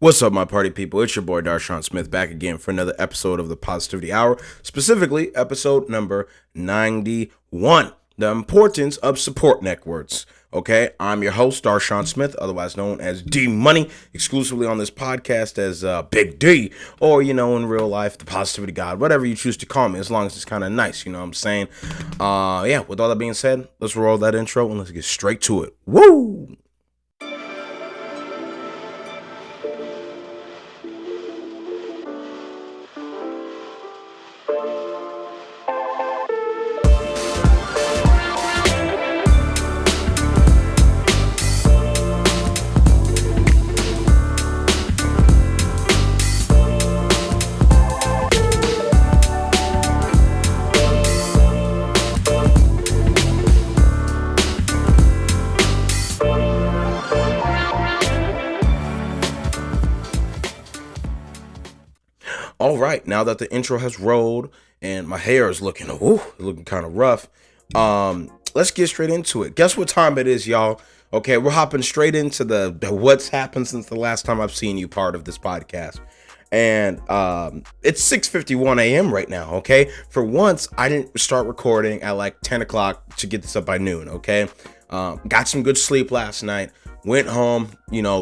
What's up, my party people? It's your boy Darshaun Smith back again for another episode of the Positivity Hour, specifically episode number 91, the importance of support networks. Okay, I'm your host, Darshaun Smith, otherwise known as D Money, exclusively on this podcast as Big D, or, in real life, the Positivity God, whatever you choose to call me, as long as it's kind of nice, you know what I'm saying? With all that being said, let's roll that intro and let's get straight to it. Woo! All right, now that the intro has rolled and my hair is looking kind of rough, let's get straight into it. Guess what time it is, y'all? Okay, we're hopping straight into the what's happened since the last time I've seen you part of this podcast. And it's 6:51 a.m. right now, okay? For once, I didn't start recording at like 10 o'clock to get this up by noon, okay? Got some good sleep last night. Went home,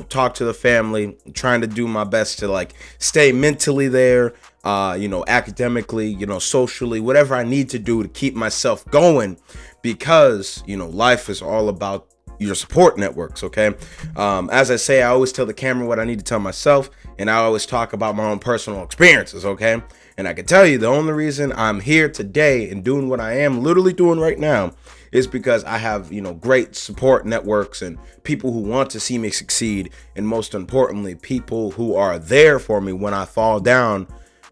talked to the family, trying to do my best to like stay mentally there, academically, socially, whatever I need to do to keep myself going, because, life is all about your support networks, okay? As I say, I always tell the camera what I need to tell myself, and I always talk about my own personal experiences, okay? And I can tell you the only reason I'm here today and doing what I am literally doing right now is because I have, great support networks and people who want to see me succeed. And most importantly, people who are there for me when I fall down,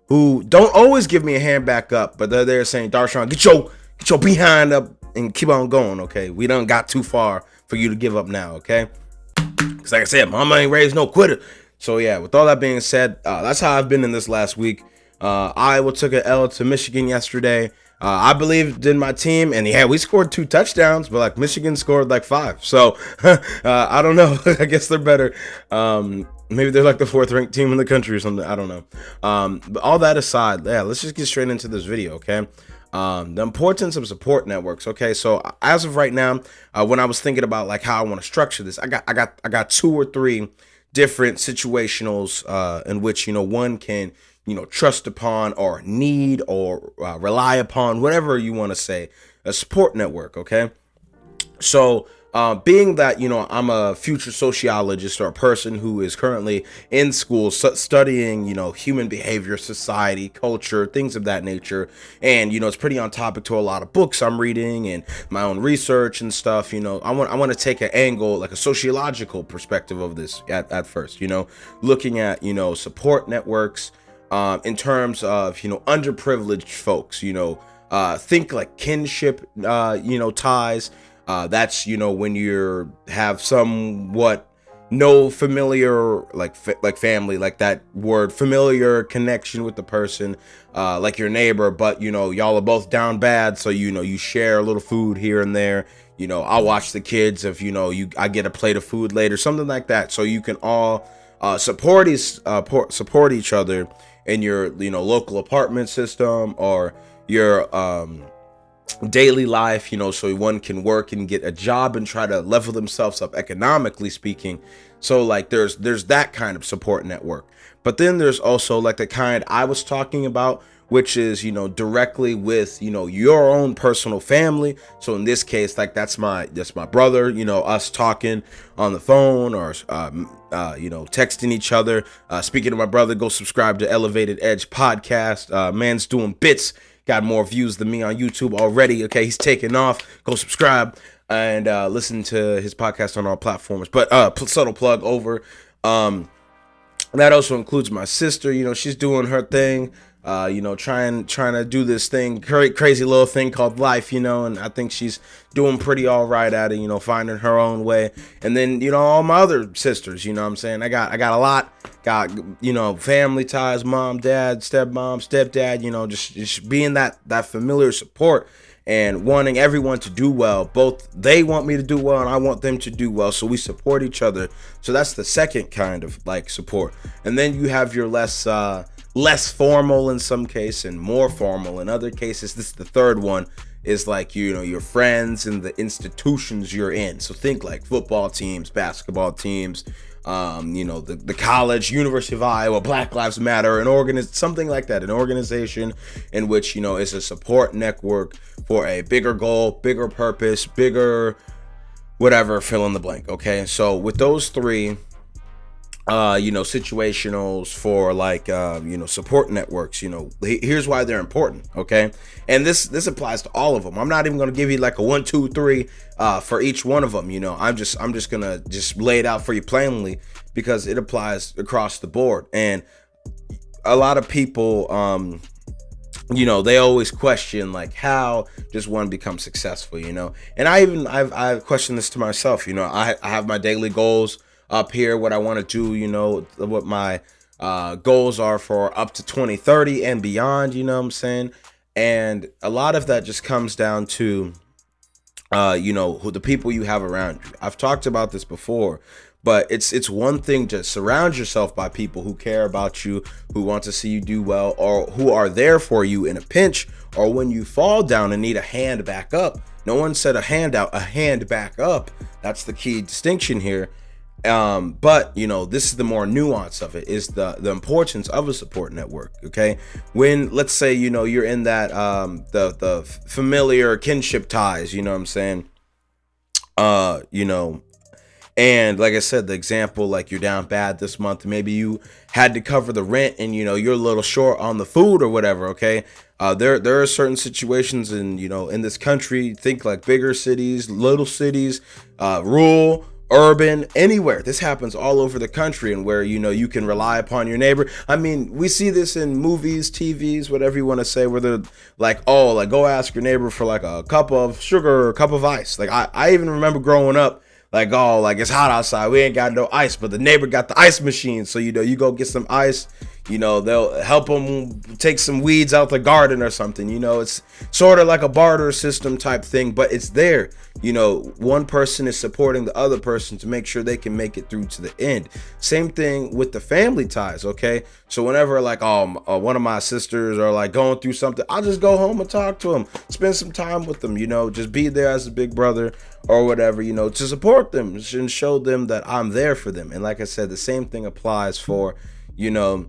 who don't always give me a hand back up, but they're there saying, Darshaun, get your behind up and keep on going, okay? We done got too far for you to give up now, okay? Because like I said, mama ain't raised no quitter. So yeah, with all that being said, that's how I've been in this last week. Iowa took an L to Michigan yesterday. I believed in my team, and yeah, we scored 2 touchdowns, but like Michigan scored like 5. So I don't know. I guess they're better. Maybe they're like the 4th ranked team in the country or something. I don't know. But all that aside, yeah, let's just get straight into this video, okay? The importance of support networks. Okay, so as of right now, when I was thinking about like how I want to structure this, I got 2 or 3 different situationals in which one can trust upon or need or rely upon, whatever you want to say, a support network. Okay, so being that I'm a future sociologist or a person who is currently in school studying human behavior, society, culture, things of that nature, and it's pretty on topic to a lot of books I'm reading and my own research and stuff. I want to take an angle, like a sociological perspective of this at first, looking at support networks in terms of underprivileged folks, think like kinship ties. That's when you have somewhat no familiar like family, like that word familiar connection with the person, like your neighbor, but y'all are both down bad, so you share a little food here and there. I'll watch the kids if I get a plate of food later, something like that, so you can all support each other in your local apartment system or your daily life, so one can work and get a job and try to level themselves up economically speaking. So like there's that kind of support network, but then there's also like the kind I was talking about, which is directly with your own personal family. So in this case, like that's my brother, us talking on the phone or texting each other. Speaking of my brother, go subscribe to Elevated Edge podcast. Man's doing bits, got more views than me on YouTube already. Okay, he's taking off. Go subscribe and listen to his podcast on all platforms. But subtle plug over. That also includes my sister. She's doing her thing. Trying to do this thing, crazy little thing called life, and I think she's doing pretty all right at it, finding her own way. And then, all my other sisters, what I'm saying? I got a lot, family ties, mom, dad, stepmom, stepdad, just being that familiar support. and wanting everyone to do well. Both they want me to do well and I want them to do well, so we support each other. So that's the second kind of like support. And then you have your less formal in some case and more formal in other cases. This is the third one, is like, you know, your friends and the institutions you're in. So think like football teams, basketball teams, you know, the college, University of Iowa, Black Lives Matter, something like that, an organization in which, you know, is a support network for a bigger goal, bigger purpose, bigger whatever, fill in the blank. Okay, so with those three, you know, situationals for like, you know, support networks, you know, here's why they're important. Okay. And this applies to all of them. I'm not even going to give you like a 1, 2, 3, for each one of them. You know, I'm just going to just lay it out for you plainly, because it applies across the board. And a lot of people, you know, they always question like, how does one become successful, you know? And I've questioned this to myself. You know, I have my daily goals up here, what I want to do, you know, what my goals are for up to 2030 and beyond, you know what I'm saying? And a lot of that just comes down to, you know, who the people you have around you. I've talked about this before, but it's one thing to surround yourself by people who care about you, who want to see you do well, or who are there for you in a pinch, or when you fall down and need a hand back up. No one said a hand out, a hand back up. That's the key distinction here. But you know, this is the more nuance of it, is the importance of a support network. Okay, when, let's say, you know, you're in that the familiar kinship ties, you know what I'm saying, you know, and like I said, the example, like you're down bad this month, maybe you had to cover the rent and, you know, you're a little short on the food or whatever. Okay, there are certain situations in, you know, in this country, think like bigger cities, little cities, rural, urban, anywhere. This happens all over the country, and where, you know, you can rely upon your neighbor. I mean, we see this in movies, TVs, whatever you want to say, where they're like, oh, like, go ask your neighbor for like a cup of sugar or a cup of ice. Like I even remember growing up, like, oh, like, it's hot outside, we ain't got no ice, but the neighbor got the ice machine, so, you know, you go get some ice, you know, they'll help them take some weeds out the garden or something. You know, it's sort of like a barter system type thing, but it's there. You know, one person is supporting the other person to make sure they can make it through to the end. Same thing with the family ties. Okay, so whenever like, one of my sisters are like going through something, I'll just go home and talk to them, spend some time with them, you know, just be there as a big brother or whatever, you know, to support them and show them that I'm there for them. And like I said, the same thing applies for, you know,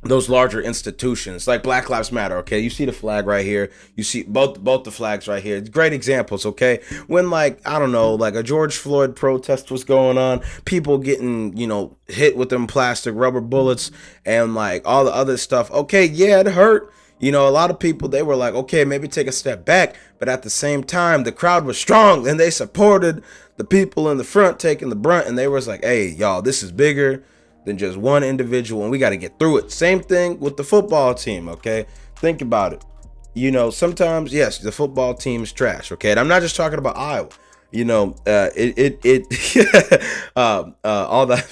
those larger institutions like Black Lives Matter. Okay, you see the flag right here, you see both the flags right here. Great examples. Okay, when, like, I don't know, like a George Floyd protest was going on, people getting, you know, hit with them plastic rubber bullets and like all the other stuff. Okay, yeah, it hurt. You know, a lot of people, they were like, okay, maybe take a step back, but at the same time, the crowd was strong and they supported the people in the front taking the brunt, and they was like, hey, y'all, this is bigger than just one individual, and we got to get through it. Same thing with the football team. Okay, think about it. You know, sometimes, yes, the football team's trash. Okay, and I'm not just talking about Iowa. You know, all that.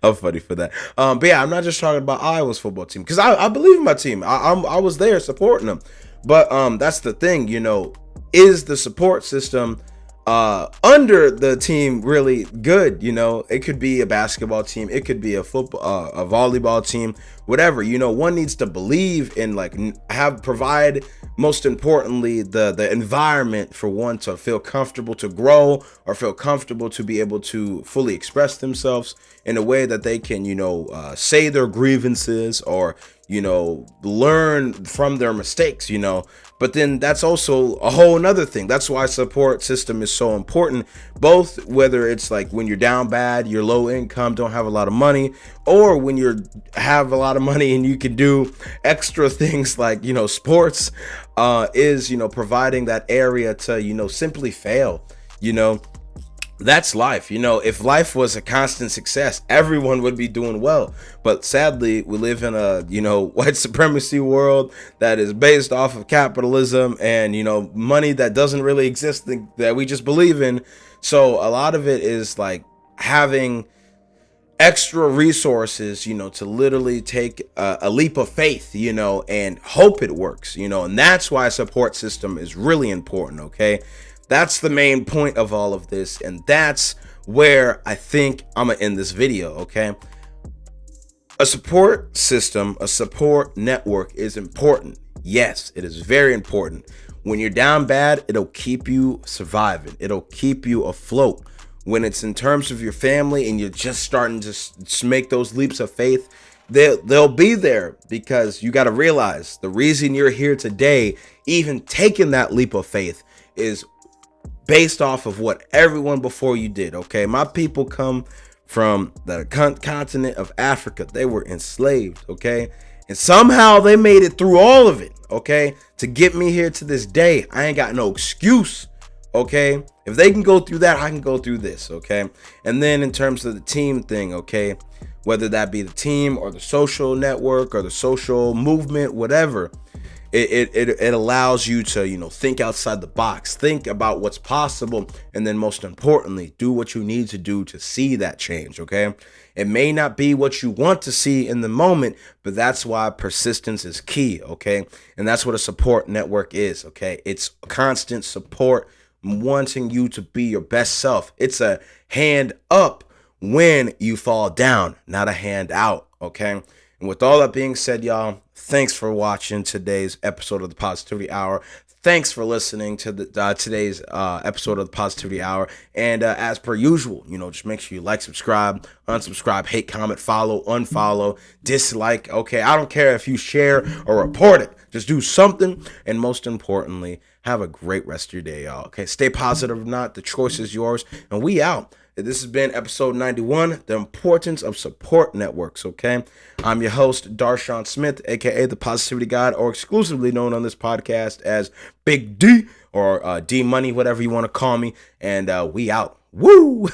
I'm funny for that. But yeah, I'm not just talking about Iowa's football team, because I believe in my team. I was there supporting them. But that's the thing. You know, is the support system under the team really good? You know, it could be a basketball team, it could be a football, a volleyball team, whatever. You know, one needs to believe in, like, provide, most importantly, the environment for one to feel comfortable to grow, or feel comfortable to be able to fully express themselves in a way that they can, you know, say their grievances, or, you know, learn from their mistakes, you know. But then that's also a whole nother thing. That's why support system is so important, both whether it's like when you're down bad, you're low income, don't have a lot of money, or when you have a lot of money and you can do extra things like, you know, sports, is, you know, providing that area to, you know, simply fail. You know, that's life. You know, if life was a constant success, everyone would be doing well. But sadly, we live in a, you know, white supremacy world that is based off of capitalism and, you know, money that doesn't really exist, that we just believe in. So a lot of it is like having extra resources, to literally take a leap of faith, and hope it works, and that's why a support system is really important, okay? That's the main point of all of this, and that's where I think I'm gonna end this video, okay? A support system, a support network is important. Yes, it is very important. When you're down bad, it'll keep you surviving. It'll keep you afloat. When it's in terms of your family and you're just starting to make those leaps of faith, they'll be there, because you got to realize the reason you're here today, even taking that leap of faith, is based off of what everyone before you did, okay? My people come from the continent of Africa. They were enslaved, okay? And somehow they made it through all of it, okay? To get me here to this day, I ain't got no excuse, okay? If they can go through that, I can go through this, okay? And then in terms of the team thing, okay? Whether that be the team or the social network or the social movement, whatever, it allows you to, think outside the box, think about what's possible, and then most importantly, do what you need to do to see that change, okay? It may not be what you want to see in the moment, but that's why persistence is key, okay? And that's what a support network is, okay? It's constant support, wanting you to be your best self. It's a hand up when you fall down, not a hand out, okay? And with all that being said, y'all, thanks for watching today's episode of the Positivity Hour. Thanks for listening to today's episode of the Positivity Hour. And as per usual, just make sure you like, subscribe, unsubscribe, hate, comment, follow, unfollow, dislike. Okay, I don't care if you share or report it. Just do something. And most importantly, have a great rest of your day, y'all. Okay, stay positive or not. The choice is yours. And we out. This has been episode 91, the importance of support networks, okay? I'm your host, Darshaun Smith, a.k.a. the Positivity God, or exclusively known on this podcast as Big D, or D Money, whatever you want to call me, and we out. Woo!